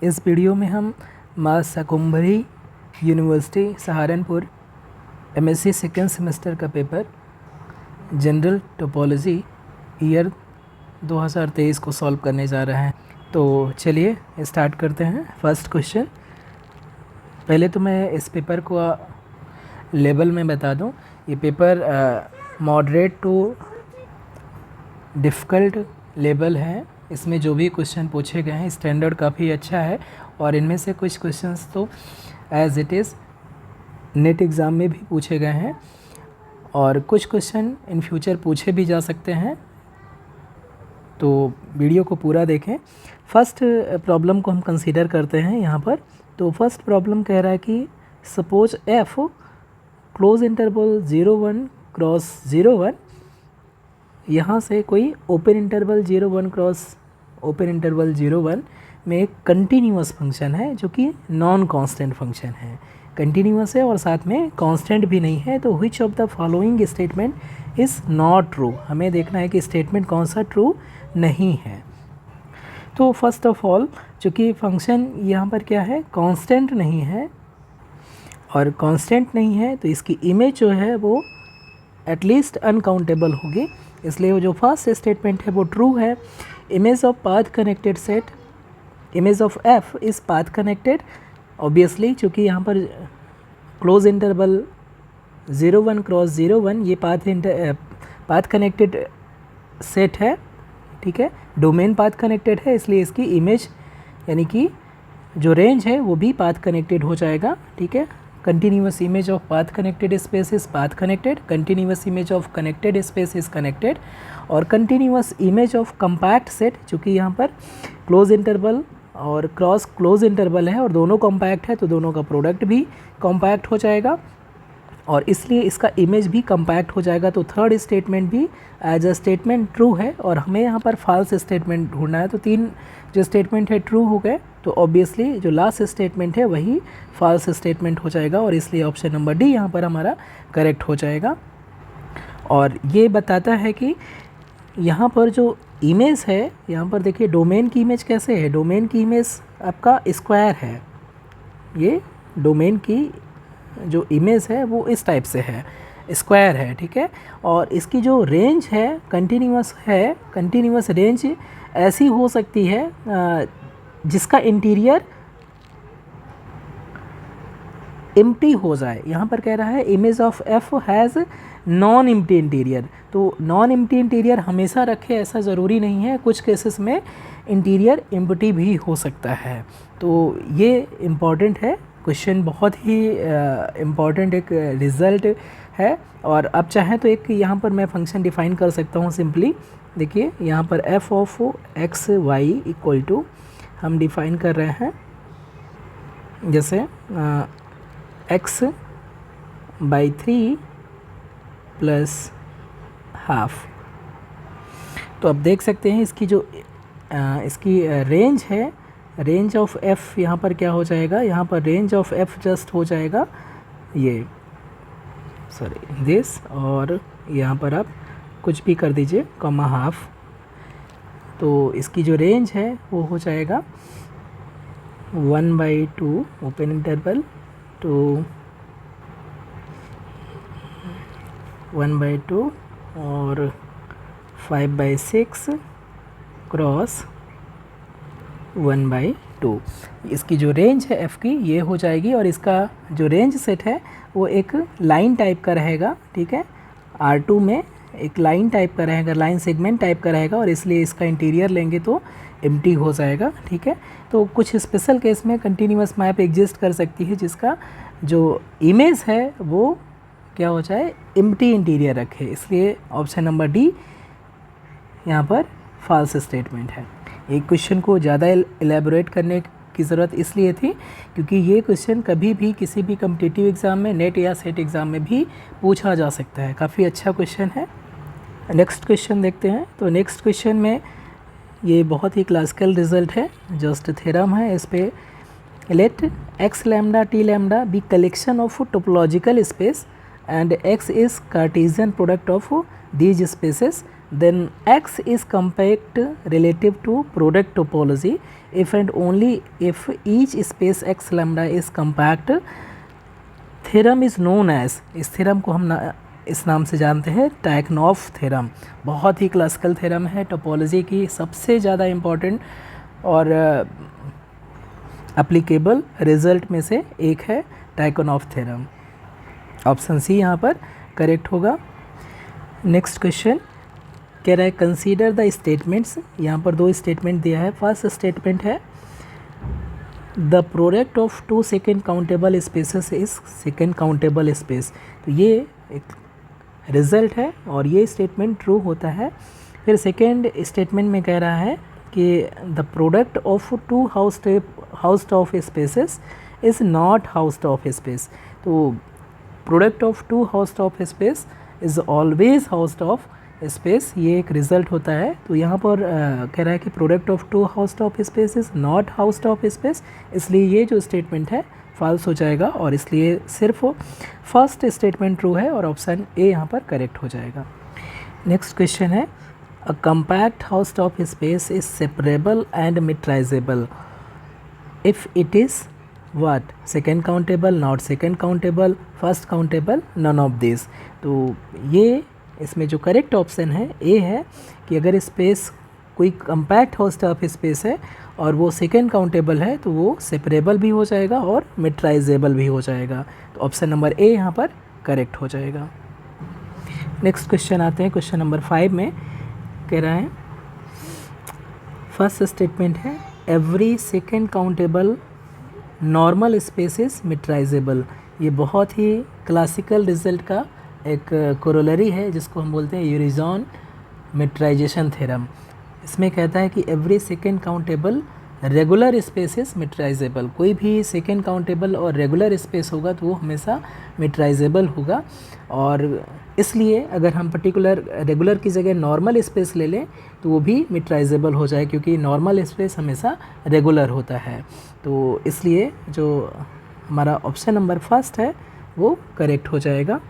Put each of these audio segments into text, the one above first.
इस वीडियो में हम माँ Shakumbhari university Saharanpur MSc second semester का पेपर जनरल टोपोलॉजी ईयर 2023 को सॉल्व करने जा रहे हैं। तो चलिए स्टार्ट करते हैं। फर्स्ट क्वेश्चन, पहले तो मैं इस पेपर को लेवल में बता दूं। ये paper moderate too difficult level है। इसमें जो भी क्वेश्चन पूछे गए हैं स्टैंडर्ड काफ़ी अच्छा है और इनमें से कुछ क्वेश्चंस तो as it is net exam में भी पूछे गए हैं और कुछ क्वेश्चन इन फ्यूचर पूछे भी जा सकते हैं। तो वीडियो को पूरा देखें। फर्स्ट प्रॉब्लम को हम कंसीडर करते हैं यहाँ पर। तो फर्स्ट प्रॉब्लम कह रहा है कि suppose F close interval 0 1 cross 0 1, यहाँ से कोई open interval 0 1 cross open interval 0 1 में एक कंटिन्यूअस फंक्शन है जो कि नॉन कांस्टेंट फंक्शन है। कंटिन्यूअस है और साथ में कांस्टेंट भी नहीं है। तो which of the following statement is not true, हमें देखना है कि स्टेटमेंट कौन सा ट्रू नहीं है। तो फर्स्ट ऑफ ऑल चूँकि फंक्शन यहाँ पर क्या है, कांस्टेंट नहीं है और कांस्टेंट नहीं है तो इसकी इमेज जो है वो एटलीस्ट अनकाउंटेबल होगी, इसलिए वो जो फर्स्ट स्टेटमेंट है वो ट्रू है। Image of path connected set, image of F is path connected obviously, चूँकि यहाँ पर क्लोज इंटरवल 0 1 क्रॉस 0 1 ये पाथ कनेक्टेड सेट है, ठीक है, डोमेन पाथ कनेक्टेड है, इसलिए इसकी इमेज यानी कि जो रेंज है वो भी पाथ कनेक्टेड हो जाएगा, ठीक है। Continuous image of path connected space is path connected, continuous image of connected space is connected और continuous image of compact set, चूँकि यहाँ पर क्लोज इंटरवल और क्रॉस क्लोज इंटरवल है और दोनों कॉम्पैक्ट है तो दोनों का प्रोडक्ट भी कॉम्पैक्ट हो जाएगा और इसलिए इसका इमेज भी कम्पैक्ट हो जाएगा। तो थर्ड स्टेटमेंट भी एज अ स्टेटमेंट ट्रू है और हमें यहाँ पर फॉल्स स्टेटमेंट ढूंढना है। तो तीन जो स्टेटमेंट है ट्रू हो गए, तो ऑब्वियसली जो लास्ट स्टेटमेंट है वही फॉल्स स्टेटमेंट हो जाएगा और इसलिए ऑप्शन नंबर डी यहाँ पर हमारा करेक्ट हो जाएगा। और ये बताता है कि यहाँ पर जो इमेज है, यहाँ पर देखिए डोमेन की इमेज कैसे है, डोमेन की इमेज आपका स्क्वायर है, ये डोमेन की जो इमेज है वो इस टाइप से है, स्क्वायर है, ठीक है। और इसकी जो रेंज है कंटिन्यूअस है, कंटिन्यूअस रेंज ऐसी हो सकती है जिसका इंटीरियर एम्प्टी हो जाए। यहाँ पर कह रहा है image of F has non empty interior, तो नॉन एम्प्टी इंटीरियर हमेशा रखे ऐसा ज़रूरी नहीं है, कुछ केसेस में इंटीरियर एम्प्टी भी हो सकता है। तो ये इम्पॉर्टेंट है क्वेश्चन, बहुत ही इम्पॉर्टेंट एक रिज़ल्ट है। और अब चाहें तो एक यहाँ पर मैं फंक्शन डिफ़ाइन कर सकता हूँ सिंपली। देखिए यहाँ पर F of X Y equal to हम डिफ़ाइन कर रहे हैं जैसे एक्स बाई 3 प्लस हाफ। तो अब देख सकते हैं इसकी जो इसकी रेंज है, रेंज ऑफ एफ़ यहाँ पर क्या हो जाएगा, यहाँ पर रेंज ऑफ एफ़ जस्ट हो जाएगा ये सॉरी दिस, और यहाँ पर आप कुछ भी कर दीजिए कॉमा हाफ। तो इसकी जो रेंज है वो हो जाएगा 1/2 ओपन इंटरवल टू 1/2 और 5/6 क्रॉस 1/2। इसकी जो रेंज है एफ़ की ये हो जाएगी और इसका जो रेंज सेट है वो एक लाइन टाइप का रहेगा, ठीक है। R2 में एक लाइन टाइप का रहेगा, लाइन सेगमेंट टाइप का रहेगा और इसलिए इसका इंटीरियर लेंगे तो एम्प्टी हो जाएगा, ठीक है। तो कुछ स्पेशल केस में कंटिन्यूअस मैप एग्जिस्ट कर सकती है जिसका जो इमेज है वो क्या हो जाए, एम्प्टी इंटीरियर रखे, इसलिए ऑप्शन नंबर डी यहाँ पर फॉल्स स्टेटमेंट है। एक क्वेश्चन को ज़्यादा एलेबोरेट करने की ज़रूरत इसलिए थी क्योंकि ये क्वेश्चन कभी भी किसी भी कॉम्पिटिटिव एग्ज़ाम में, नेट या सेट एग्ज़ाम में भी पूछा जा सकता है। काफ़ी अच्छा क्वेश्चन है। नेक्स्ट क्वेश्चन देखते हैं। तो नेक्स्ट क्वेश्चन में ये बहुत ही क्लासिकल रिजल्ट है, जस्ट थ्योरम है इस पे। Let X lambda T lambda be collection of topological space and X is Cartesian product of these spaces, then X is compact relative to product topology if and only if each space X lambda is compact. Theorem is known as, इस theorem को हम इस नाम से जानते हैं टाइकनॉफ theorem. बहुत ही क्लासिकल थ्योरम है, टोपोलॉजी की सबसे ज़्यादा इम्पॉर्टेंट और एप्लीकेबल रिजल्ट में से एक है टाइकनॉफ थ्योरम। ऑप्शन सी यहाँ पर करेक्ट होगा। नेक्स्ट क्वेश्चन कह रहा है कंसीडर द स्टेटमेंट्स। यहाँ पर दो स्टेटमेंट दिया है। फर्स्ट स्टेटमेंट है the product of two second countable spaces is second countable space. तो ये एक रिजल्ट है और ये स्टेटमेंट ट्रू होता है। फिर सेकेंड स्टेटमेंट में कह रहा है कि the product of two Hausdorff spaces is not Hausdorff space. तो product of two Hausdorff space is always Hausdorff space, ये एक रिजल्ट होता है। तो यहाँ पर कह रहा है कि product of two Hausdorff space is not Hausdorff space, इसलिए ये जो स्टेटमेंट है फॉल्स हो जाएगा और इसलिए सिर्फ फर्स्ट स्टेटमेंट ट्रू है और ऑप्शन ए यहाँ पर करेक्ट हो जाएगा। नेक्स्ट क्वेश्चन है a compact Hausdorff space is separable and metrizable if it is what, second countable, not second countable, first countable, none of this. तो ये इसमें जो करेक्ट ऑप्शन है ए है कि अगर स्पेस कोई कंपैक्ट हाउस ऑफ स्पेस है और वो सेकेंड काउंटेबल है तो वो सेपरेबल भी हो जाएगा और मिट्राइजेबल भी हो जाएगा। तो ऑप्शन नंबर ए यहाँ पर करेक्ट हो जाएगा। नेक्स्ट क्वेश्चन आते हैं क्वेश्चन नंबर 5 में। कह रहा है फर्स्ट स्टेटमेंट है every second countable normal space is metrizable. ये बहुत ही क्लासिकल रिजल्ट का एक कोरोलरी है जिसको हम बोलते हैं यूरिज़ॉन मिट्राइजेशन थ्योरम। इसमें कहता है कि every second countable regular space is metrizable. कोई भी सेकेंड काउंटेबल और रेगुलर स्पेस होगा तो वो हमेशा मिट्राइजेबल होगा और इसलिए अगर हम पर्टिकुलर रेगुलर की जगह नॉर्मल स्पेस ले लें तो वो भी मिट्राइजेबल हो जाए क्योंकि नॉर्मल स्पेस हमेशा रेगुलर होता है। तो इसलिए जो हमारा ऑप्शन नंबर फर्स्ट है वो करेक्ट हो जाएगा,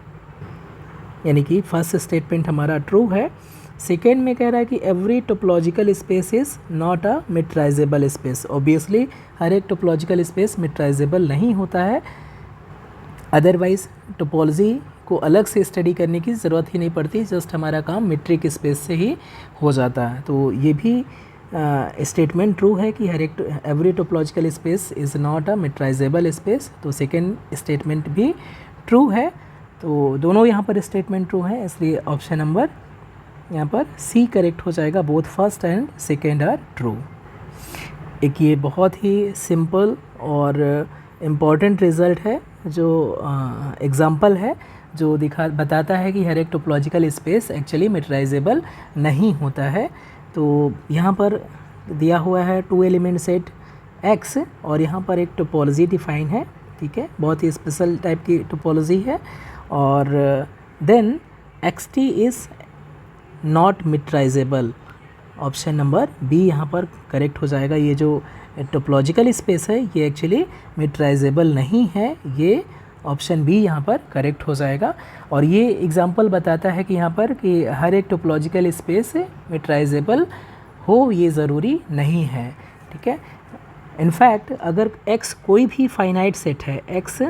यानी कि फर्स्ट स्टेटमेंट हमारा ट्रू है। सेकेंड में कह रहा है कि every topological space is not a metrizable space. Obviously हर एक टोपोलॉजिकल स्पेस मिट्राइजेबल नहीं होता है, अदरवाइज टोपोलॉजी को अलग से स्टडी करने की ज़रूरत ही नहीं पड़ती, जस्ट हमारा काम मीट्रिक स्पेस से ही हो जाता है। तो ये भी स्टेटमेंट ट्रू है कि हर एक every topological space is not a metrizable space. तो सेकेंड स्टेटमेंट भी ट्रू है। तो दोनों यहाँ पर स्टेटमेंट ट्रू हैं, इसलिए ऑप्शन नंबर यहाँ पर सी करेक्ट हो जाएगा। Both first and second are true. एक ये बहुत ही सिंपल और इम्पॉर्टेंट रिज़ल्ट है जो एग्ज़ाम्पल है जो बताता है कि हर एक टोपोलॉजिकल स्पेस एक्चुअली मिट्राइजेबल नहीं होता है। तो यहाँ पर दिया हुआ है 2 एलिमेंट सेट X और यहाँ पर एक टोपोलॉजी डिफाइन है, ठीक है, बहुत ही स्पेशल टाइप की टोपोलॉजी है। और then xt is not metrizable. Option number B यहाँ पर करेक्ट हो जाएगा। ये जो टोपोलॉजिकल स्पेस है ये एक्चुअली मिट्राइजेबल नहीं है, ये ऑप्शन बी यहाँ पर करेक्ट हो जाएगा। और ये एग्जांपल बताता है कि यहाँ पर कि हर एक टोपोलॉजिकल स्पेस मिट्राइजेबल हो ये ज़रूरी नहीं है, ठीक है। इनफैक्ट अगर x कोई भी फाइनाइट सेट है, x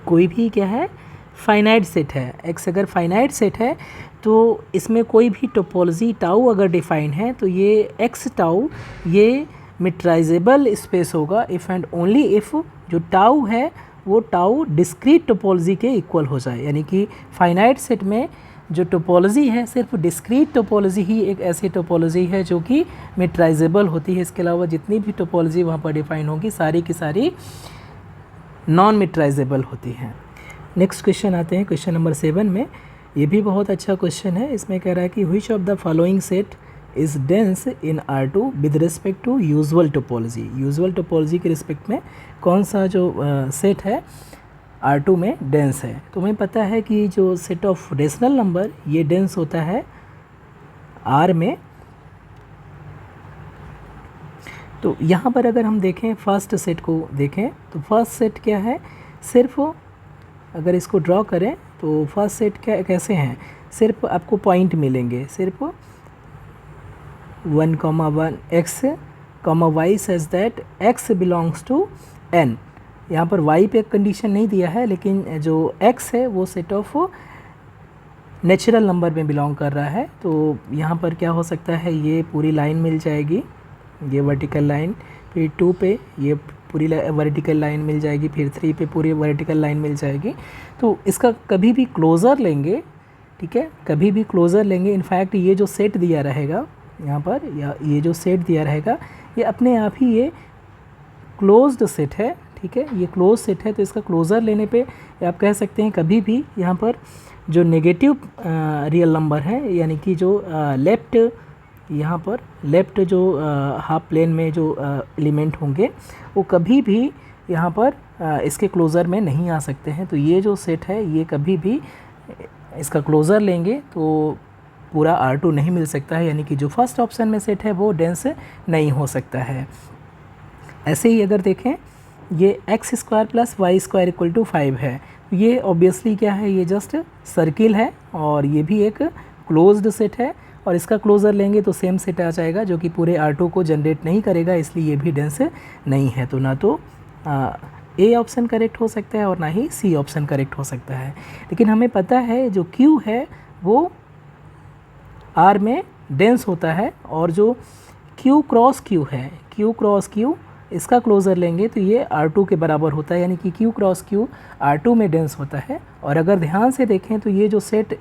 कोई भी क्या है फाइनाइट सेट है, x अगर फाइनाइट सेट है तो इसमें कोई भी टोपोलॉजी टाउ अगर डिफाइन है तो ये x टाउ ये मिट्राइजेबल स्पेस होगा इफ़ एंड ओनली इफ़ जो टाउ है वो टाउ डिस्क्रीट टोपोलॉजी के इक्वल हो जाए। यानी कि फाइनाइट सेट में जो टोपोलॉजी है सिर्फ डिस्क्रीट टोपोलॉजी ही एक ऐसी टोपोलॉजी है जो कि मिट्राइजेबल होती है। इसके अलावा जितनी भी टोपोलॉजी वहाँ पर डिफाइन होगी सारी की सारी नॉन मिट्राइजेबल होती हैं। नेक्स्ट क्वेश्चन आते हैं क्वेश्चन नंबर 7 में। ये भी बहुत अच्छा क्वेश्चन है। इसमें कह रहा है कि which of the following set is dense in R2 with respect to usual topology. Usual topology के रिस्पेक्ट में कौन सा जो सेट है R2 में डेंस है। तो हमें पता है कि जो सेट ऑफ रेशनल नंबर ये डेंस होता है R में। तो यहाँ पर अगर हम देखें फर्स्ट सेट को देखें तो फर्स्ट सेट क्या है, सिर्फ अगर इसको ड्रॉ करें तो फर्स्ट सेट क्या कैसे हैं, सिर्फ आपको पॉइंट मिलेंगे, सिर्फ 1,1 x, y such that x belongs to n। यहाँ पर y पे कंडीशन नहीं दिया है, लेकिन जो x है वो सेट ऑफ नेचुरल नंबर में बिलोंग कर रहा है। तो यहाँ पर क्या हो सकता है, ये पूरी लाइन मिल जाएगी, ये वर्टिकल लाइन, फिर 2 पे ये पूरी वर्टिकल लाइन मिल जाएगी, फिर 3 पे पूरी वर्टिकल लाइन मिल जाएगी। तो इसका कभी भी क्लोज़र लेंगे, ठीक है, कभी भी क्लोज़र लेंगे। इनफैक्ट ये जो सेट दिया रहेगा यहाँ पर, या ये जो सेट दिया रहेगा, ये अपने आप ही ये क्लोज्ड सेट है, ठीक है, ये क्लोज सेट है। तो इसका क्लोज़र लेने पे आप कह सकते हैं कभी भी यहाँ पर जो नेगेटिव रियल नंबर है, यानी कि जो लेफ़्ट, यहाँ पर लेफ़्ट जो हाफ प्लेन में जो एलिमेंट होंगे वो कभी भी यहाँ पर इसके क्लोज़र में नहीं आ सकते हैं। तो ये जो सेट है ये कभी भी इसका क्लोज़र लेंगे तो पूरा R2 नहीं मिल सकता है, यानी कि जो फर्स्ट ऑप्शन में सेट है वो डेंस नहीं हो सकता है। ऐसे ही अगर देखें, ये x² + y² = 5 है, ये ऑब्वियसली क्या है, ये जस्ट सर्किल है और ये भी एक क्लोज्ड सेट है, और इसका क्लोज़र लेंगे तो सेम सेट आ जाएगा जो कि पूरे R2 को जनरेट नहीं करेगा, इसलिए ये भी डेंस नहीं है। तो ना तो A ऑप्शन करेक्ट हो सकता है और ना ही C ऑप्शन करेक्ट हो सकता है। लेकिन हमें पता है जो Q है वो R में डेंस होता है, और जो Q क्रॉस Q है, Q क्रॉस Q, इसका क्लोज़र लेंगे तो ये R2 के बराबर होता है, यानी कि Q क्रॉस Q R2 में डेंस होता है। और अगर ध्यान से देखें तो ये जो सेट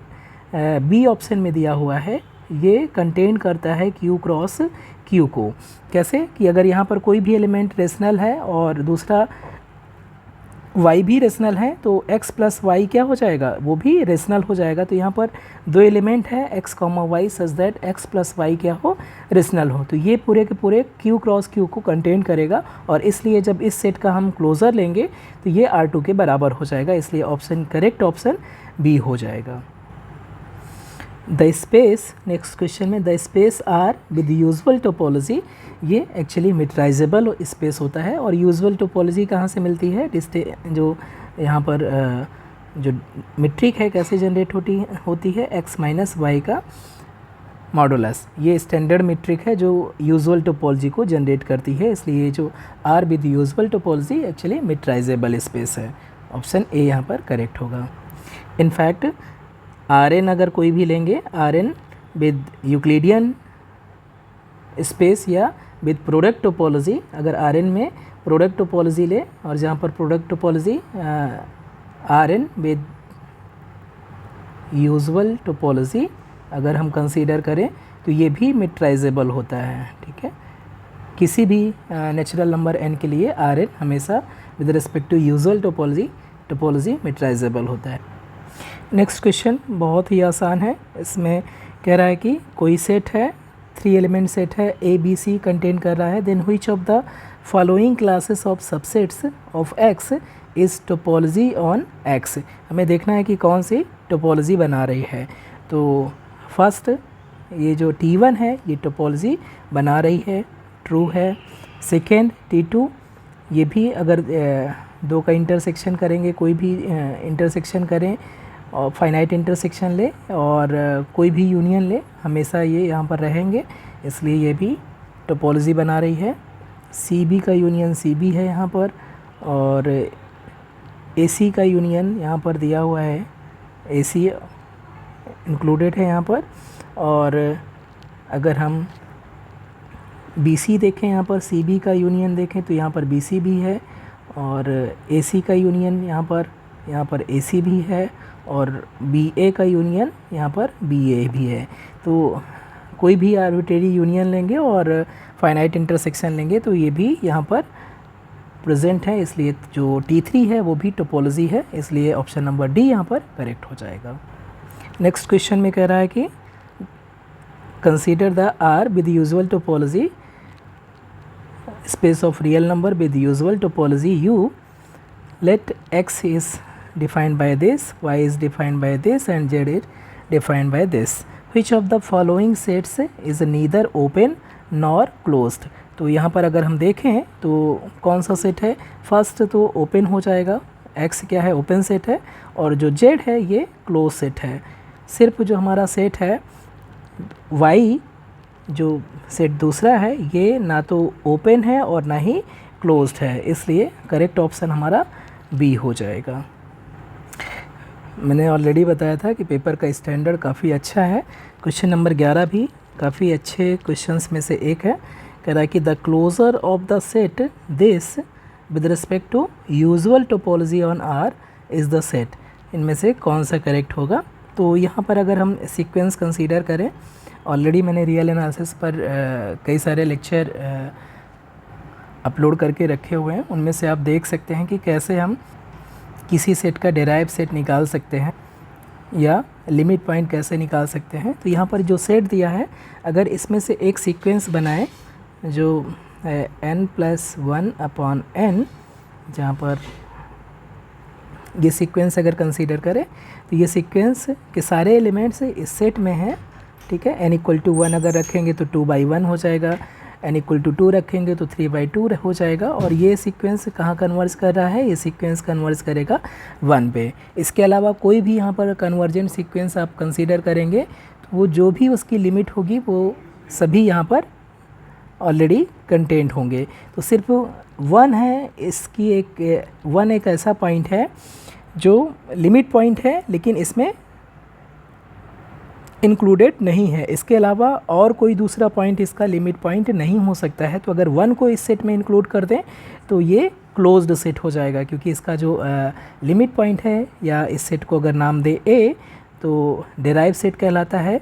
B ऑप्शन में दिया हुआ है ये कंटेन करता है Q क्रॉस Q को। कैसे कि अगर यहाँ पर कोई भी एलिमेंट रेशनल है और दूसरा y भी रेशनल है तो x + y क्या हो जाएगा, वो भी रेशनल हो जाएगा। तो यहाँ पर दो एलिमेंट है x, y such that x + y क्या हो, रेशनल हो। तो ये पूरे के पूरे Q क्रॉस Q को कंटेन करेगा, और इसलिए जब इस सेट का हम क्लोज़र लेंगे तो ये R2 के बराबर हो जाएगा, इसलिए ऑप्शन करेक्ट ऑप्शन B हो जाएगा। द स्पेस, नेक्स्ट क्वेश्चन में, the space R with usual topology, ये एक्चुअली मिट्राइजेबल स्पेस होता है। और यूजुअल टोपोलॉजी कहाँ से मिलती है, जो यहाँ पर जो मीट्रिक है कैसे जनरेट होती है, x - y का मॉडुलस, ये स्टैंडर्ड मीट्रिक है जो यूजुअल टोपोलॉजी को जनरेट करती है, इसलिए जो R with usual topology actually metrizable space है। ऑप्शन ए यहाँ पर करेक्ट होगा। इनफैक्ट Rn अगर कोई भी लेंगे, Rn विद यूक्लिडियन स्पेस या विद प्रोडक्ट टोपोलॉजी, अगर Rn में प्रोडक्ट टोपोलॉजी ले, और जहाँ पर product topology Rn with usual topology अगर हम कंसीडर करें तो ये भी मिट्राइजेबल होता है, ठीक है। किसी भी नेचुरल नंबर n के लिए Rn हमेशा with respect to usual topology metrizable होता है। नेक्स्ट क्वेश्चन बहुत ही आसान है, इसमें कह रहा है कि कोई सेट है, 3 एलिमेंट सेट है, ABC कंटेन कर रहा है, then which of the following classes of subsets of X is topology on X। हमें देखना है कि कौन सी टोपोलॉजी बना रही है। तो फर्स्ट ये जो T1 है ये टोपोलॉजी बना रही है, ट्रू है। सेकेंड T2, ये भी अगर दो का इंटरसेक्शन करेंगे, कोई भी इंटरसेक्शन करें और फाइनाइट इंटरसेक्शन ले और कोई भी यूनियन ले, हमेशा ये यहाँ पर रहेंगे, इसलिए ये भी टोपोलॉजी बना रही है। CB का यूनियन CB है यहाँ पर, और AC का यूनियन यहाँ पर दिया हुआ है, AC इंक्लूडेड है यहाँ पर। और अगर हम BC देखें, यहाँ पर CB का यूनियन देखें तो यहाँ पर BC भी है, और AC का यूनियन यहाँ पर AC भी है, और BA का यूनियन यहाँ पर BA भी है। तो कोई भी आर्बिट्रेरी यूनियन लेंगे और फाइनाइट इंटरसेक्शन लेंगे तो ये भी यहाँ पर प्रेजेंट है, इसलिए जो T3 है वो भी टोपोलॉजी है, इसलिए ऑप्शन नंबर D यहाँ पर करेक्ट हो जाएगा। नेक्स्ट क्वेश्चन में कह रहा है कि consider the R with usual topology space of real number with usual topology U, let X is defined by this, Y is defined by this, and Z is defined by this. Which of the following sets is neither open nor closed? तो यहाँ पर अगर हम देखें तो कौन सा set है, फर्स्ट तो ओपन हो जाएगा, X क्या है, ओपन सेट है, और जो Z है ये क्लोज सेट है। सिर्फ जो हमारा सेट है वाई, जो सेट दूसरा है, ये ना तो ओपन है और ना ही क्लोज्ड है, इसलिए करेक्ट ऑप्शन हमारा बी हो जाएगा। मैंने ऑलरेडी बताया था कि पेपर का स्टैंडर्ड काफ़ी अच्छा है। क्वेश्चन नंबर 11 भी काफ़ी अच्छे क्वेश्चंस में से एक है। कह रहा है कि the closure of the set this with respect to usual topology on R is the set. इनमें से कौन सा करेक्ट होगा? तो यहाँ पर अगर हम सीक्वेंस कंसीडर करें, ऑलरेडी मैंने रियल एनालिसिस पर कई सारे लेक्चर अपलोड करके रखे हुए हैं, उनमें से आप देख सकते हैं कि कैसे हम किसी सेट का डेराइव सेट निकाल सकते हैं या लिमिट पॉइंट कैसे निकाल सकते हैं। तो यहाँ पर जो सेट दिया है, अगर इसमें से एक सीक्वेंस बनाए जो n+1/n, जहाँ पर ये सीक्वेंस अगर कंसीडर करें तो ये सीक्वेंस के सारे एलिमेंट्स इस सेट में हैं, ठीक है। n=1 अगर रखेंगे तो 2/1 हो जाएगा, n=2 रखेंगे तो 3/2 हो जाएगा। और ये सीक्वेंस कहाँ कन्वर्ज कर रहा है? ये सीक्वेंस कन्वर्ज करेगा 1 पे। इसके अलावा कोई भी यहाँ पर कन्वर्जेंट सीक्वेंस आप कंसीडर करेंगे तो वो जो भी उसकी लिमिट होगी वो सभी यहाँ पर ऑलरेडी कंटेंट होंगे। तो सिर्फ 1 है, इसकी एक 1 एक ऐसा पॉइंट है जो लिमिट पॉइंट है लेकिन इसमें इंक्लूडेड नहीं है। इसके अलावा और कोई दूसरा पॉइंट इसका लिमिट पॉइंट नहीं हो सकता है। तो अगर 1 को इस सेट में इंक्लूड कर दें तो ये क्लोज्ड सेट हो जाएगा, क्योंकि इसका जो लिमिट पॉइंट है, या इस सेट को अगर नाम दे ए, तो डेराइव सेट कहलाता है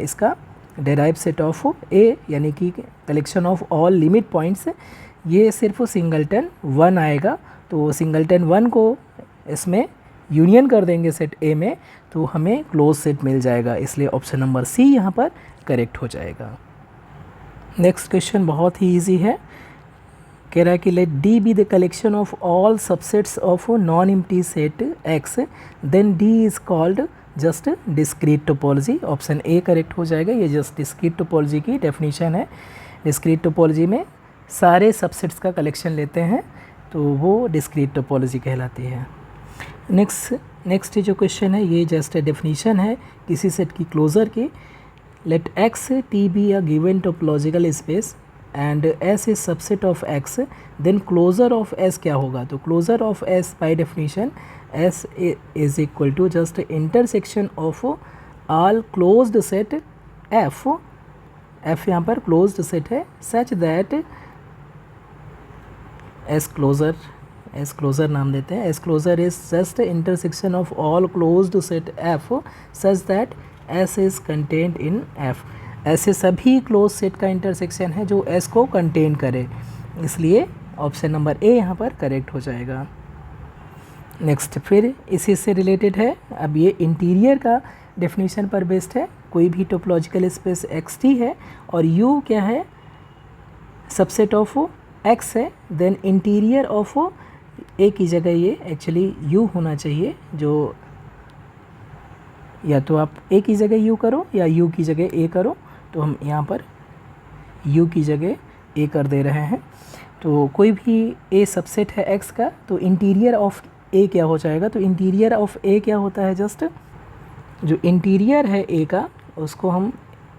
इसका, डेराइव सेट ऑफ ए, यानी कि collection of all limit points. ये सिर्फ सिंगलटन 1 आएगा, तो सिंगलटन 1 को इसमें यूनियन कर देंगे सेट ए में तो हमें क्लोज सेट मिल जाएगा, इसलिए ऑप्शन नंबर सी यहाँ पर करेक्ट हो जाएगा। नेक्स्ट क्वेश्चन बहुत ही इजी है। कह रहा है कि let D be the collection of all subsets of non empty set X, then D is called just discrete topology. Option A correct हो जाएगा। ये जस्ट डिस्क्रीट टोपोलॉजी की डेफिनेशन है। डिस्क्रीट टोपोलॉजी में सारे सबसेट्स का कलेक्शन लेते हैं तो वो डिस्क्रीट टोपोलॉजी कहलाती है। नेक्स्ट जो क्वेश्चन है ये जस्ट डेफिनेशन है किसी सेट की क्लोजर की। Let X T be a given topological space and S is subset of X, then closure of S क्या होगा? तो closure of S by definition S is equal to just intersection of all closed set F. F यहाँ पर closed set है सच that S closure नाम देते हैं। S closure is just intersection of all closed set F such that S is content in F. ऐसे सभी close set का intersection है जो एस को कंटेन करे, इसलिए ऑप्शन नंबर ए यहाँ पर करेक्ट हो जाएगा। नेक्स्ट फिर इसी से रिलेटेड है। अब ये इंटीरियर का डेफिनेशन पर बेस्ड है। कोई भी टोपोलॉजिकल स्पेस एक्स टी है और यू क्या है? सबसेट ऑफ एक्स है, देन इंटीरियर ऑफ ए की जगह ये एक्चुअली यू होना चाहिए, जो या तो आप ए की जगह यू करो या यू की जगह ए करो, तो हम यहाँ पर यू की जगह ए कर दे रहे हैं। तो कोई भी ए सबसेट है एक्स का तो इंटीरियर ऑफ ए क्या हो जाएगा? तो इंटीरियर ऑफ ए क्या होता है? जस्ट जो इंटीरियर है ए का उसको हम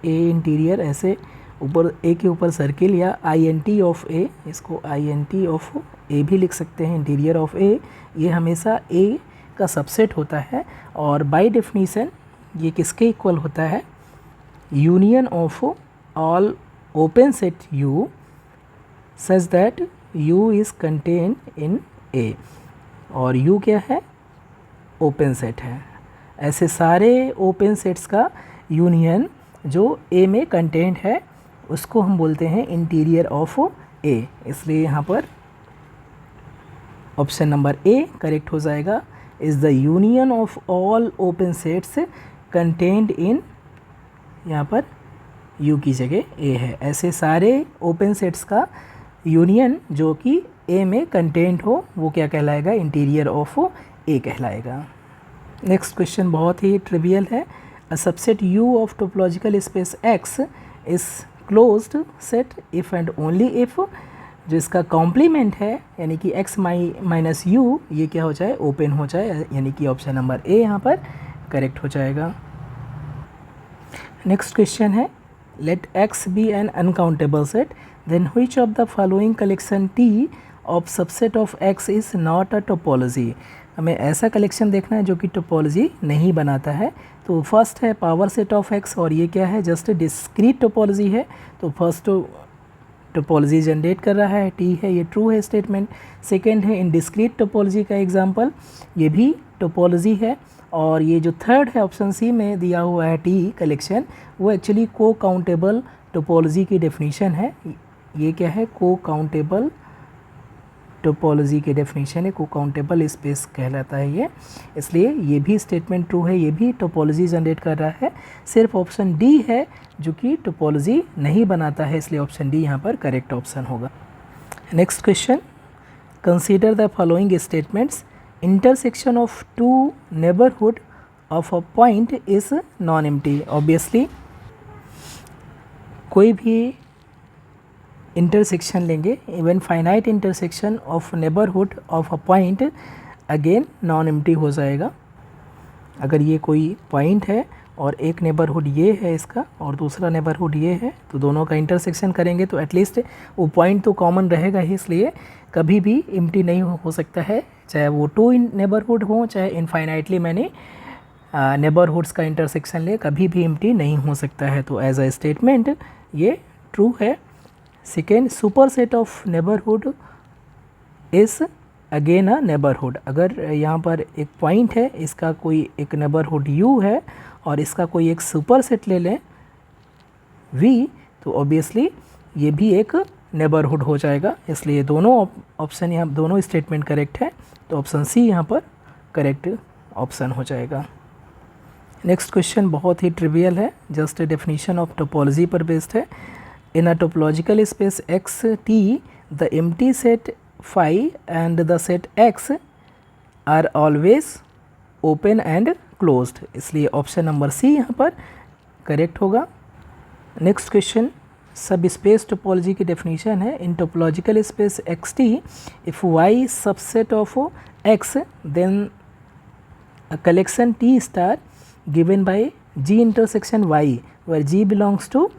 ए इंटीरियर ऐसे ऊपर ए के ऊपर सर्किल या आई एन टी ऑफ ए, इसको आई एन टी ऑफ ए भी लिख सकते हैं। इंटीरियर ऑफ ए ये हमेशा ए का सबसेट होता है और बाय डेफिनेशन ये किसके इक्वल होता है? Union of all open set U such that U is contain in a. और यू क्या है? ओपन सेट है। ऐसे सारे ओपन सेट्स का यूनियन जो ए में कंटेंट है उसको हम बोलते हैं इंटीरियर ऑफ ए, इसलिए यहाँ पर ऑप्शन नंबर ए करेक्ट हो जाएगा। Is the union of all open sets content in, यहाँ पर यू की जगह ए है। ऐसे सारे ओपन सेट्स का यूनियन जो कि ए में कंटेंट हो वो क्या कहलाएगा? इंटीरियर ऑफ ए कहलाएगा। नेक्स्ट क्वेश्चन बहुत ही ट्रिवियल है। A subset you of topological space x is closed set if and only if, जो इसका कॉम्प्लीमेंट है यानी कि x माइनस यू ये क्या हो जाए? ओपन हो जाए, यानी कि ऑप्शन नंबर ए यहाँ पर करेक्ट हो जाएगा। नेक्स्ट क्वेश्चन है, let x be an uncountable set, then which of the following collection T of subset of x is not a topology. हमें ऐसा कलेक्शन देखना है जो कि टोपोलॉजी नहीं बनाता है। तो फर्स्ट है पावर सेट ऑफ x, और ये क्या है, जस्ट डिस्क्रीट टोपोलॉजी है। तो फर्स्ट टोपोलॉजी जनरेट कर रहा है, T है, ये ट्रू है स्टेटमेंट। सेकेंड है इन डिस्क्रीट टोपोलॉजी का एग्जाम्पल, ये भी टोपोलॉजी है। और ये जो थर्ड है ऑप्शन सी में दिया हुआ है T कलेक्शन, वो एक्चुअली को काउंटेबल टोपोलॉजी की डेफिनेशन है। ये क्या है, को काउंटेबल टोपोलॉजी की डेफिनेशन है, को काउंटेबल स्पेस कहलाता है ये, इसलिए ये भी स्टेटमेंट ट्रू है, ये भी टोपोलॉजी जनरेट कर रहा है। सिर्फ ऑप्शन डी है जो कि टोपोलॉजी नहीं बनाता है, इसलिए ऑप्शन डी यहाँ पर करेक्ट ऑप्शन होगा। Next question, consider the following statements, intersection of two neighbourhood of a point is non empty. Obviously कोई भी इंटरसेक्शन लेंगे, even finite intersection of neighbourhood of a point, again non empty हो जाएगा। अगर ये कोई point है और एक नेबरहुड ये है इसका और दूसरा नेबरहुड ये है, तो दोनों का इंटरसेक्शन करेंगे तो एटलीस्ट वो पॉइंट तो कॉमन रहेगा ही, इसलिए कभी भी एम्प्टी नहीं हो सकता है, चाहे वो टू नेबरहुड हो, चाहे इनफाइनाइटली मैंने नेबरहुड्स का इंटरसेक्शन ले, कभी भी एम्प्टी नहीं हो सकता है। तो एज अ स्टेटमेंट ये ट्रू है। Second, super set of neighbourhood is again a neighbourhood. अगर यहाँ पर एक पॉइंट है, इसका कोई एक नेबरहुड U है और इसका कोई एक सुपर सेट ले लें V, तो ऑब्वियसली ये भी एक नेबरहुड हो जाएगा, इसलिए दोनों ऑप्शन यहाँ, दोनों स्टेटमेंट करेक्ट है। तो ऑप्शन सी यहाँ पर करेक्ट ऑप्शन हो जाएगा। नेक्स्ट क्वेश्चन बहुत ही ट्रिवियल है, जस्ट डेफिनेशन ऑफ टोपोलॉजी पर बेस्ड है। In a topological space X T, the empty set phi and the set X are always open and closed, इसलिए ऑप्शन नंबर सी यहाँ पर करेक्ट होगा। Next question, सब space topology की definition है, in topological space X T if Y subset of X then collection T star given by G intersection Y where G belongs to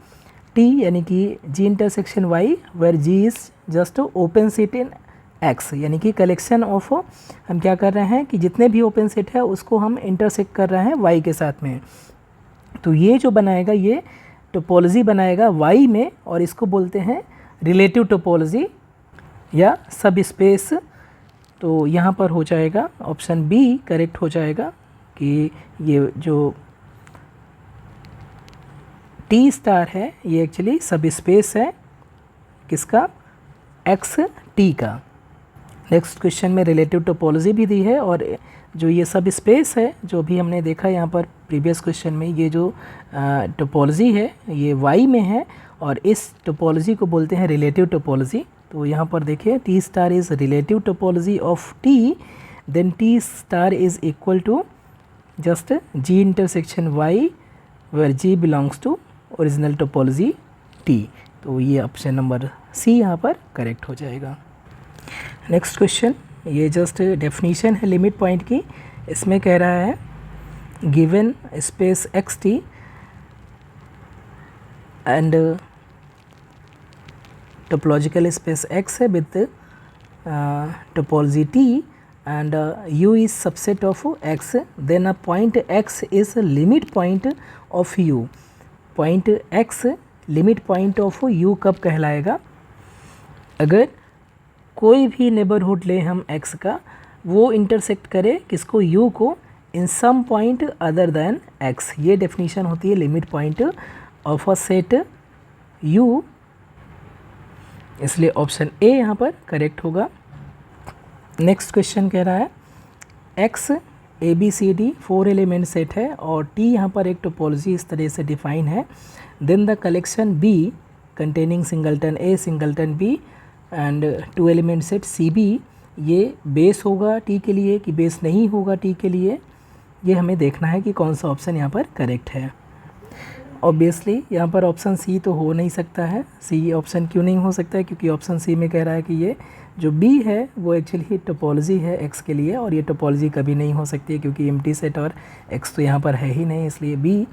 T, यानी कि G intersection Y where G is just open set in X, यानी कि collection of, हम क्या कर रहे हैं कि जितने भी ओपन सेट है उसको हम इंटरसेक्ट कर रहे हैं वाई के साथ में। तो ये जो बनाएगा ये टोपोलॉजी बनाएगा वाई में, और इसको बोलते हैं रिलेटिव टोपोलॉजी या सब स्पेस। तो यहाँ पर हो जाएगा ऑप्शन बी करेक्ट हो जाएगा कि ये जो टी स्टार है ये एक्चुअली सब स्पेस है किसका, एक्स टी का। नेक्स्ट क्वेश्चन में रिलेटिव टोपोलॉजी भी दी है, और जो ये सब स्पेस है जो भी हमने देखा यहाँ पर प्रीवियस क्वेश्चन में, ये जो टोपोलॉजी है ये वाई में है और इस टोपोलॉजी को बोलते हैं रिलेटिव टोपोलॉजी। तो यहाँ पर देखिए T star is relative topology of T, then T star is equal to just G intersection Y where G belongs to original topology T. तो ये ऑप्शन नंबर सी यहाँ पर करेक्ट हो जाएगा। नेक्स्ट क्वेश्चन, ये जस्ट डेफिनेशन है limit point की, इसमें कह रहा है given space X T and topological space X है with topology T and u is subset of x, then a point x is a limit point of u. Point x limit point of u कब कहलाएगा, अगर कोई भी neighbourhood ले हम x का, वो इंटरसेक्ट करे किसको, u को, in some point other than x। ये डेफिनेशन होती है limit point of a set u, इसलिए ऑप्शन ए यहाँ पर करेक्ट होगा। नेक्स्ट क्वेश्चन कह रहा है X A B C D 4 element set है और टी यहाँ पर एक टोपोलॉजी इस तरह से डिफाइन है, then the collection B containing singleton A singleton B and 2 element set C B, ये बेस होगा टी के लिए कि बेस नहीं होगा टी के लिए, ये हमें देखना है कि कौन सा ऑप्शन यहाँ पर करेक्ट है। ऑब्वियसली यहाँ पर ऑप्शन सी तो हो नहीं सकता है, सी ऑप्शन क्यों नहीं हो सकता है, क्योंकि ऑप्शन सी में कह रहा है कि ये जो बी है वो एक्चुअली टोपोलॉजी है एक्स के लिए, और ये टोपोलॉजी कभी नहीं हो सकती है क्योंकि एम्प्टी सेट और एक्स तो यहाँ पर है ही नहीं, इसलिए बी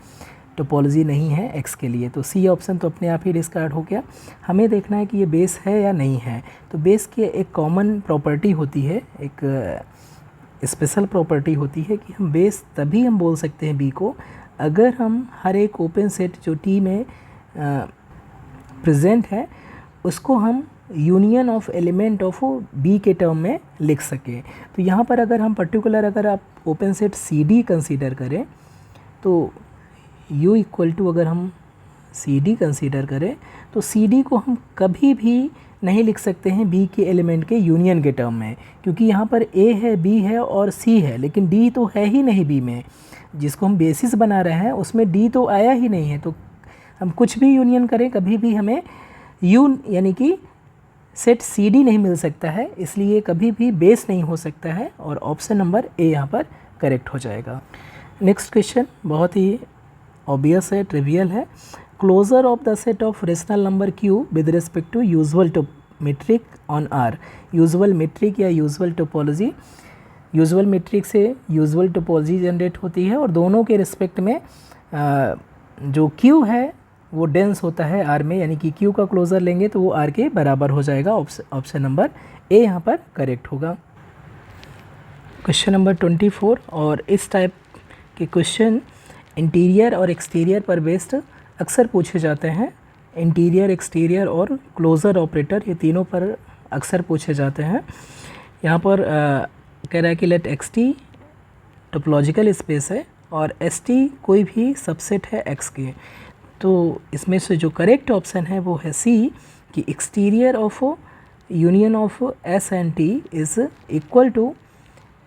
टोपोलॉजी नहीं है एक्स के लिए, तो सी ऑप्शन तो अपने आप ही डिस्कार्ड हो गया। हमें देखना है कि ये बेस है या नहीं है। तो बेस की एक कॉमन प्रॉपर्टी होती है, एक स्पेशल प्रॉपर्टी होती है कि हम बेस तभी हम बोल सकते हैं बी को अगर हम हर एक ओपन सेट जो टी में प्रेजेंट है उसको हम union of element of B के टर्म में लिख सकें। तो यहाँ पर अगर हम पर्टिकुलर अगर आप open set C D consider करें तो U इक्वल टू अगर हम सी डी कंसीडर करें तो सी डी को हम कभी भी नहीं लिख सकते हैं बी के एलिमेंट के यूनियन के टर्म में, क्योंकि यहाँ पर ए है, बी है और सी है, लेकिन डी तो है ही नहीं बी में, जिसको हम बेसिस बना रहे हैं उसमें डी तो आया ही नहीं है। तो हम कुछ भी यूनियन करें कभी भी हमें यानी कि सेट सी डी नहीं मिल सकता है, इसलिए कभी भी बेस नहीं हो सकता है और ऑप्शन नंबर ए यहाँ पर करेक्ट हो जाएगा। नेक्स्ट क्वेश्चन बहुत ही ऑब्वियस है, ट्रिवियल है। Closure of the set of rational number Q with respect to usual metric on R. Usual metric या यूजुअल टोपोलॉजी, यूजुअल मेट्रिक से यूजुअल टोपोलॉजी जनरेट होती है और दोनों के रिस्पेक्ट में जो क्यू है वो डेंस होता है आर में, यानी कि क्यू का क्लोजर लेंगे तो वो आर के बराबर हो जाएगा। ऑप्शन नंबर ए यहाँ पर करेक्ट होगा। क्वेश्चन नंबर 24, और इस टाइप के क्वेश्चन इंटीरियर और एक्सटीरियर पर बेस्ड अक्सर पूछे जाते हैं। इंटीरियर, एक्सटीरियर और क्लोजर ऑपरेटर ये तीनों पर अक्सर पूछे जाते हैं। यहाँ पर कह रहा है कि let X T topological space है और एस टी कोई भी सबसेट है एक्स के। तो इसमें से जो करेक्ट ऑप्शन है वो है सी, कि exterior of union of S and T is equal to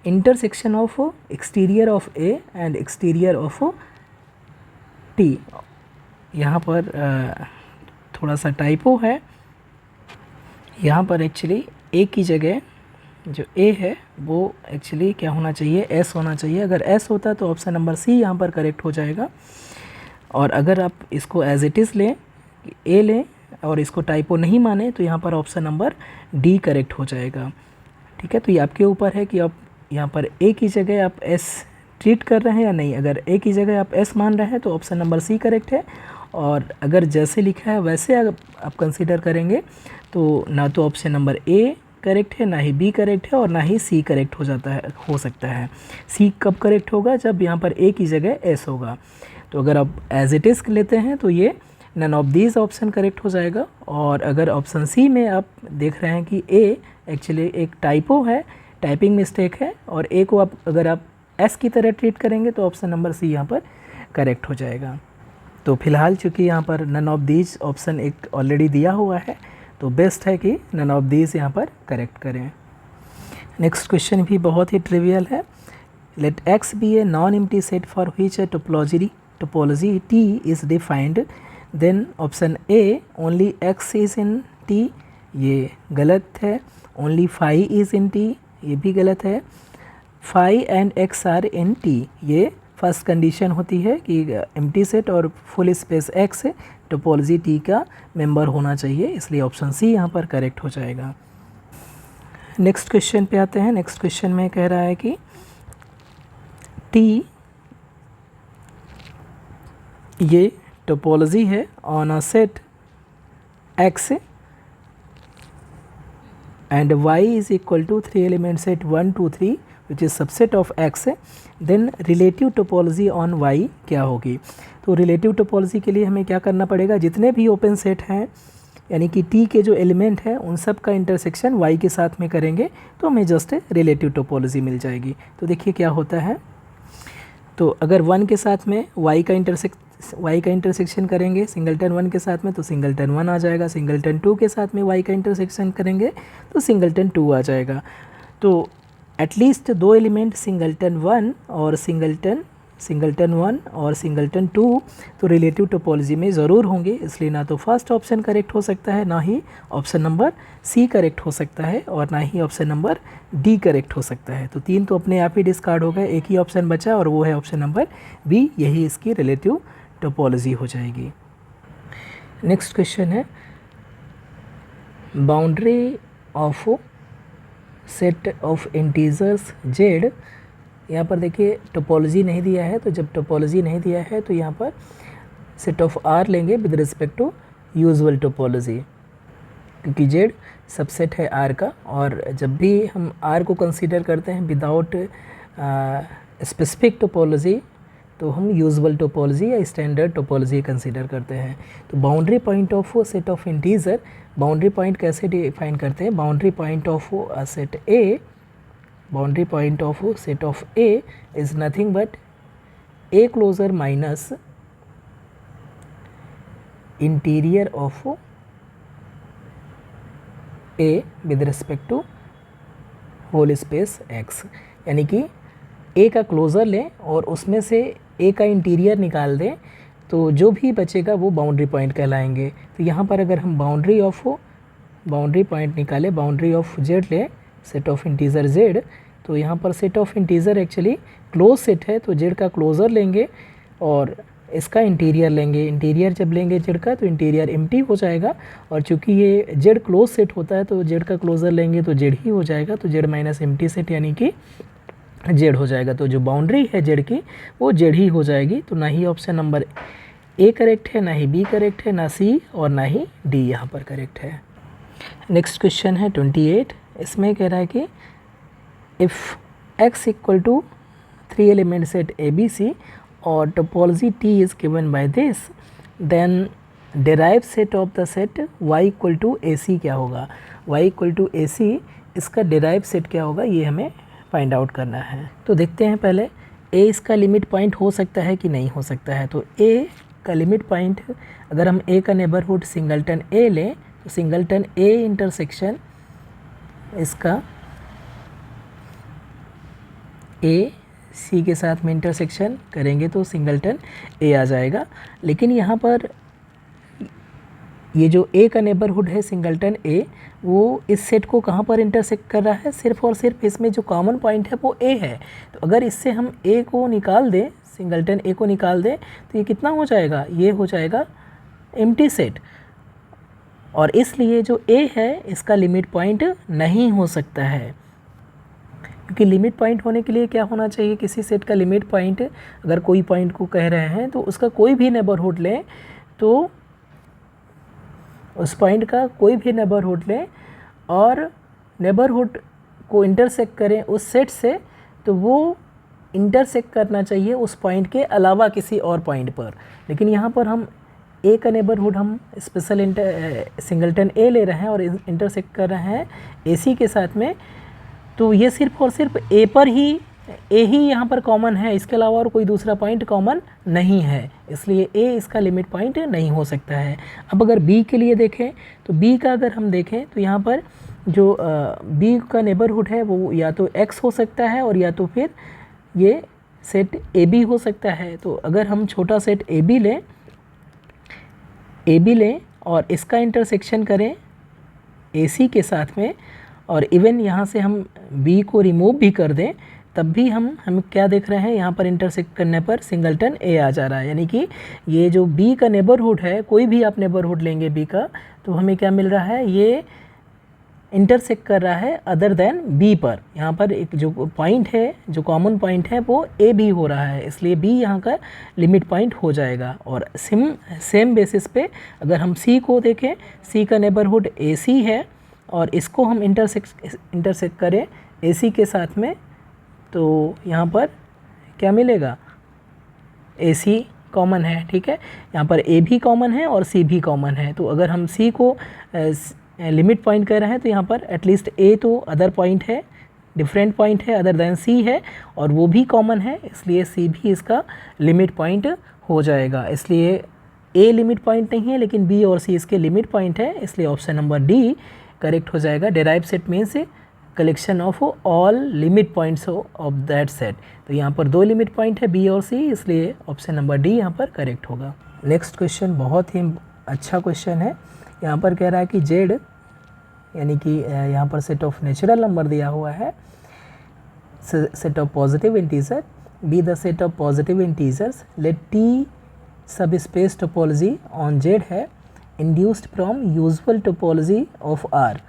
intersection of exterior of A and exterior of T. यहाँ पर थोड़ा सा टाइपो है, यहाँ पर एक्चुअली ए की जगह जो ए है वो एक्चुअली क्या होना चाहिए, एस होना चाहिए। अगर एस होता तो ऑप्शन नंबर सी यहाँ पर करेक्ट हो जाएगा। और अगर आप इसको एज इट इज़ लें, ए लें और इसको टाइपो नहीं माने तो यहाँ पर ऑप्शन नंबर डी करेक्ट हो जाएगा। ठीक है, तो ये आपके ऊपर है कि आप यहाँ पर ए की जगह आप एस ट्रीट कर रहे हैं या नहीं। अगर ए की जगह आप एस मान रहे हैं तो ऑप्शन नंबर सी करेक्ट है, और अगर जैसे लिखा है वैसे आप कंसीडर करेंगे तो ना तो ऑप्शन नंबर ए करेक्ट है, ना ही बी करेक्ट है और ना ही सी करेक्ट हो सकता है। सी कब करेक्ट होगा, जब यहाँ पर ए की जगह एस होगा। तो अगर आप एज इट इज़ लेते हैं तो ये none of these option correct हो जाएगा। और अगर ऑप्शन सी में आप देख रहे हैं कि ए एक्चुअली एक टाइपो है, टाइपिंग मिस्टेक है, और ए को अगर आप एस की तरह ट्रीट करेंगे तो ऑप्शन नंबर सी यहाँ पर करेक्ट हो जाएगा। तो फिलहाल चूँकि यहाँ पर नन ऑफ दीज ऑप्शन एक ऑलरेडी दिया हुआ है तो बेस्ट है कि नन ऑफ दीज यहाँ पर करेक्ट करें। नेक्स्ट क्वेश्चन भी बहुत ही ट्रिवियल है। Let X be a non empty set for which a topology T is defined, then option A only X is in T, ये गलत है। Only phi is in T, ये भी गलत है। Phi and X are in T, ये first condition होती है कि एम्प्टी सेट और full space X topology T का मेंबर होना चाहिए, इसलिए ऑप्शन सी यहाँ पर करेक्ट हो जाएगा। नेक्स्ट क्वेश्चन पे आते हैं। नेक्स्ट क्वेश्चन में कह रहा है कि टी ये टोपोलॉजी है on a set x and y is equal to 3 element set 1 2 3 which is subset of x, then relative topology on y क्या होगी। तो relative topology के लिए हमें क्या करना पड़ेगा, जितने भी ओपन सेट हैं यानी कि t के जो एलिमेंट है उन सब का इंटरसेक्शन y के साथ में करेंगे तो हमें जस्ट रिलेटिव टोपोलॉजी मिल जाएगी। तो देखिए क्या होता है, तो अगर 1 के साथ में y का इंटरसेक्शन करेंगे सिंगलटन 1 के साथ में तो सिंगलटन 1 आ जाएगा। सिंगलटन 2 के साथ में y का इंटरसेक्शन करेंगे तो सिंगलटन 2 आ जाएगा। तो एटलीस्ट 2 एलिमेंट सिंगलटन 1 और सिंगलटन 1 और सिंगलटन 2 तो रिलेटिव टोपोलॉजी में ज़रूर होंगे, इसलिए ना तो फर्स्ट ऑप्शन करेक्ट हो सकता है, ना ही ऑप्शन नंबर सी करेक्ट हो सकता है और ना ही ऑप्शन नंबर डी करेक्ट हो सकता है। तो 3 तो अपने आप ही डिस्कार्ड हो गए, एक ही ऑप्शन बचा और वो है ऑप्शन नंबर बी, यही इसकी रिलेटिव टोपोलॉजी हो जाएगी। नेक्स्ट क्वेश्चन है boundary of set of integers Z. यहाँ पर देखिए टोपोलॉजी नहीं दिया है, तो जब टोपोलॉजी नहीं दिया है तो यहाँ पर सेट ऑफ आर लेंगे with respect to usual topology, क्योंकि जेड सबसेट है आर का, और जब भी हम आर को कंसीडर करते हैं विदाउट स्पेसिफिक टोपोलॉजी तो हम यूजुअल टोपोलॉजी या स्टैंडर्ड टोपोलॉजी कंसीडर करते हैं। तो boundary point of set of integer, boundary point कैसे डिफाइन करते हैं? Boundary point of set A, boundary point of set of A is nothing but A closure minus interior of A with respect to whole space X, यानी कि ए का closure लें और उसमें से ए का इंटीरियर निकाल दें, तो जो भी बचेगा वो बाउंड्री पॉइंट कहलाएंगे। तो यहाँ पर अगर हम बाउंड्री पॉइंट निकालें, बाउंड्री ऑफ जेड लें, सेट ऑफ इंटीजर जेड, तो यहाँ पर set of integer actually close set है, तो जेड का क्लोज़र लेंगे और इसका इंटीरियर लेंगे। इंटीरियर जब लेंगे जेड का तो इंटीरियर एम्प्टी हो जाएगा, और चूंकि ये जेड क्लोज सेट होता है तो जेड का क्लोज़र लेंगे तो जेड ही हो जाएगा, तो जेड माइनस एम्प्टी सेट यानी कि जेड हो जाएगा। तो जो बाउंड्री है जेड की वो जेड ही हो जाएगी। तो ना ही ऑप्शन नंबर ए करेक्ट है, ना ही बी करेक्ट है, ना सी और ना ही डी यहाँ पर करेक्ट है। नेक्स्ट क्वेश्चन है 28। इसमें कह रहा है कि if x equal to 3 element set A B C और topology T is given by this, then derive set of the set y equal to A C क्या होगा? y equal to A C, इसका derive set क्या होगा ये हमें find out करना है। तो देखते हैं पहले a इसका लिमिट पॉइंट हो सकता है कि नहीं हो सकता है। तो a का लिमिट पॉइंट, अगर हम a का नेबरहुड सिंगलटन a लें तो सिंगलटन a इंटरसेक्शन इसका a c के साथ में इंटरसेक्शन करेंगे तो सिंगलटन a आ जाएगा। लेकिन यहाँ पर ये जो a का नेबरहुड है सिंगलटन a, वो इस सेट को कहाँ पर इंटरसेक्ट कर रहा है? सिर्फ और सिर्फ इसमें जो कॉमन पॉइंट है वो a है। तो अगर इससे हम a को निकाल दें, सिंगलटन a को निकाल दें, तो ये कितना हो जाएगा? ये हो जाएगा एम्प्टी सेट, और इसलिए जो a है इसका लिमिट पॉइंट नहीं हो सकता है। क्योंकि लिमिट पॉइंट होने के लिए क्या होना चाहिए? किसी सेट का लिमिट पॉइंट, अगर कोई पॉइंट को कह रहे हैं तो उसका कोई भी नेबरहुड लें, तो उस पॉइंट का कोई भी नेबरहुड लें और नेबरहुड को इंटरसेक्ट करें उस सेट से, तो वो इंटरसेक्ट करना चाहिए उस पॉइंट के अलावा किसी और पॉइंट पर। लेकिन यहाँ पर हम ए का नेबरहुड हम स्पेशल सिंगलटन ए ले रहे हैं और इंटरसेक्ट कर रहे हैं ए सी के साथ में, तो ये सिर्फ और सिर्फ ए पर ही, ए ही यहाँ पर कॉमन है, इसके अलावा और कोई दूसरा पॉइंट कॉमन नहीं है, इसलिए ए इसका लिमिट पॉइंट नहीं हो सकता है। अब अगर बी के लिए देखें तो बी का अगर हम देखें तो यहाँ पर जो बी का नेबरहुड है वो या तो एक्स हो सकता है और या तो फिर ये सेट ए बी हो सकता है। तो अगर हम छोटा सेट ए बी लें और इसका इंटरसेक्शन करें ए सी के साथ में, और इवन यहाँ से हम बी को रिमूव भी कर दें, तब भी हम क्या देख रहे हैं? यहाँ पर इंटरसेक्ट करने पर सिंगलटन ए आ जा रहा है, यानी कि ये जो बी का नेबरहुड है, कोई भी आप नेबरहुड लेंगे बी का, तो हमें क्या मिल रहा है? ये इंटरसेक्ट कर रहा है अदर देन बी पर। यहाँ पर एक जो पॉइंट है, जो कॉमन पॉइंट है वो ए बी हो रहा है, इसलिए बी यहाँ का लिमिट पॉइंट हो जाएगा। और सेम बेसिस पे अगर हम सी को देखें, सी का नेबरहुड ए सी है और इसको हम इंटरसेक्ट करें ए सी के साथ में, तो यहाँ पर क्या मिलेगा? ए सी कॉमन है, ठीक है, यहाँ पर ए भी कॉमन है और सी भी कॉमन है। तो अगर हम सी को लिमिट पॉइंट कर रहे हैं तो यहाँ पर एटलीस्ट ए तो अदर पॉइंट है, डिफरेंट पॉइंट है अदर दैन सी है, और वो भी कॉमन है, इसलिए सी भी इसका लिमिट पॉइंट हो जाएगा। इसलिए ए लिमिट पॉइंट नहीं है लेकिन बी और सी इसके लिमिट पॉइंट है, इसलिए ऑप्शन नंबर डी करेक्ट हो जाएगा। Derive set means collection of all limit points of that set. तो यहाँ पर 2 लिमिट पॉइंट है बी और सी, इसलिए ऑप्शन नंबर डी यहाँ पर करेक्ट होगा। नेक्स्ट क्वेश्चन बहुत ही अच्छा क्वेश्चन है। यहाँ पर कह रहा है कि जेड, यानी कि यहाँ पर सेट ऑफ नेचुरल नंबर दिया हुआ है, set of positive integer, B the set of positive integers, let T sub space topology on Z है induced from usual topology of R.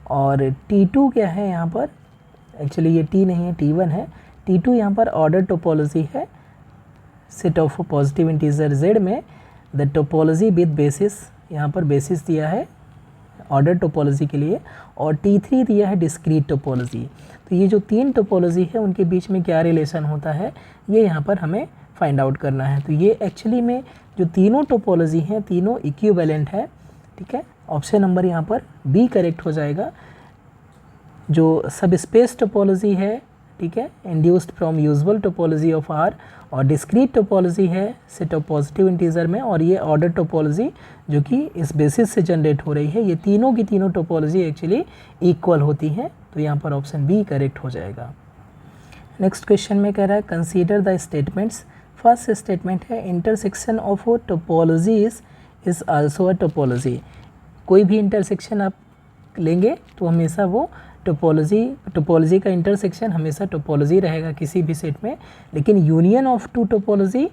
और T2 क्या है यहाँ पर? एक्चुअली ये T नहीं है, T1 है। T2 यहाँ पर ऑर्डर टोपोलॉजी है set of positive integer Z में, द टोपोलॉजी विद बेसिस, यहाँ पर बेसिस दिया है ऑर्डर टोपोलॉजी के लिए, और T3 दिया है डिस्क्रीट टोपोलॉजी। तो ये जो 3 टोपोलॉजी है उनके बीच में क्या रिलेशन होता है ये यहाँ पर हमें फाइंड आउट करना है। तो ये एक्चुअली में जो तीनों टोपोलॉजी हैं तीनों इक्विवेलेंट है, ठीक है। ऑप्शन नंबर यहाँ पर बी करेक्ट हो जाएगा। जो सब स्पेस टोपोलॉजी है, ठीक है, induced from usual topology of R, और डिस्क्रीट टोपोलॉजी है सेट ऑफ पॉजिटिव इंटीजर में, और ये ऑर्डर टोपोलॉजी जो कि इस बेसिस से जनरेट हो रही है, ये तीनों की तीनों टोपोलॉजी एक्चुअली इक्वल होती हैं। तो यहाँ पर ऑप्शन बी करेक्ट हो जाएगा। नेक्स्ट क्वेश्चन में कह रहा है consider the statements. First statement है intersection of topologies is also a topology. कोई भी इंटरसेक्शन आप लेंगे तो हमेशा वो टोपोलॉजी का इंटरसेक्शन हमेशा टोपोलॉजी रहेगा किसी भी सेट में, लेकिन यूनियन ऑफ टू टोपोलॉजी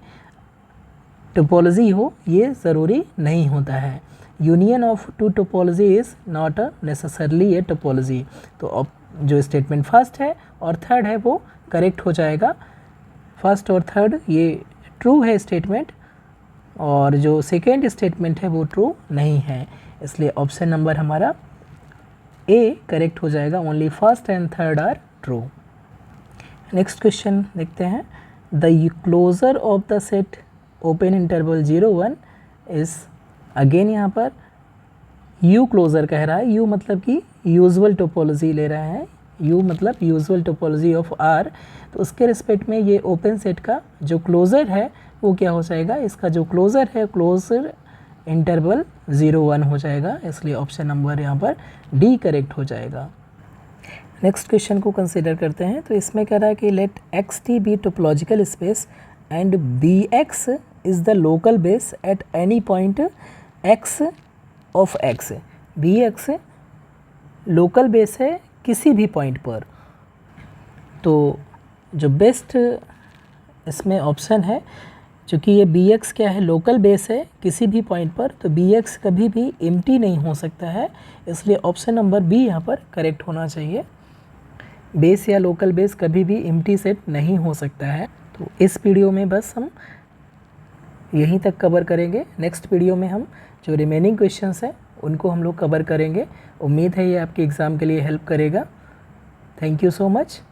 हो ये ज़रूरी नहीं होता है। Union of two topology is not a necessarily a topology. तो अब जो स्टेटमेंट फर्स्ट है और थर्ड है वो करेक्ट हो जाएगा। फर्स्ट और थर्ड ये ट्रू है स्टेटमेंट, और जो सेकेंड स्टेटमेंट है वो ट्रू नहीं है, इसलिए ऑप्शन नंबर हमारा ए करेक्ट हो जाएगा। Only first and third are true. Next question देखते हैं। The closure of the set open interval 0-1 is, again यहाँ पर यू क्लोजर कह रहा है। यू मतलब कि यूजुअल टोपोलॉजी ले रहे हैं, यू मतलब यूजुअल टोपोलॉजी ऑफ आर। तो उसके रिस्पेक्ट में ये ओपन सेट का जो क्लोजर है वो क्या हो जाएगा, इसका जो क्लोजर है क्लोजर इंटरवल 0-1 हो जाएगा, इसलिए ऑप्शन नंबर यहाँ पर डी करेक्ट हो जाएगा। नेक्स्ट क्वेश्चन को कंसिडर करते हैं। तो इसमें कह रहा है कि let X T be topological space and B X is the local base at any point X of X. B X local base है किसी भी पॉइंट पर। तो जो बेस्ट इसमें ऑप्शन है, चूँकि ये बी एक्स क्या है लोकल बेस है किसी भी पॉइंट पर, तो बी एक्स कभी भी एम्प्टी नहीं हो सकता है, इसलिए ऑप्शन नंबर बी यहाँ पर करेक्ट होना चाहिए। बेस या लोकल बेस कभी भी एम्प्टी सेट नहीं हो सकता है। तो इस वीडियो में बस हम यहीं तक कवर करेंगे। नेक्स्ट वीडियो में हम जो रिमेनिंग क्वेश्चंस हैं उनको हम लोग कवर करेंगे। उम्मीद है ये आपके एग्ज़ाम के लिए हेल्प करेगा। Thank you so much.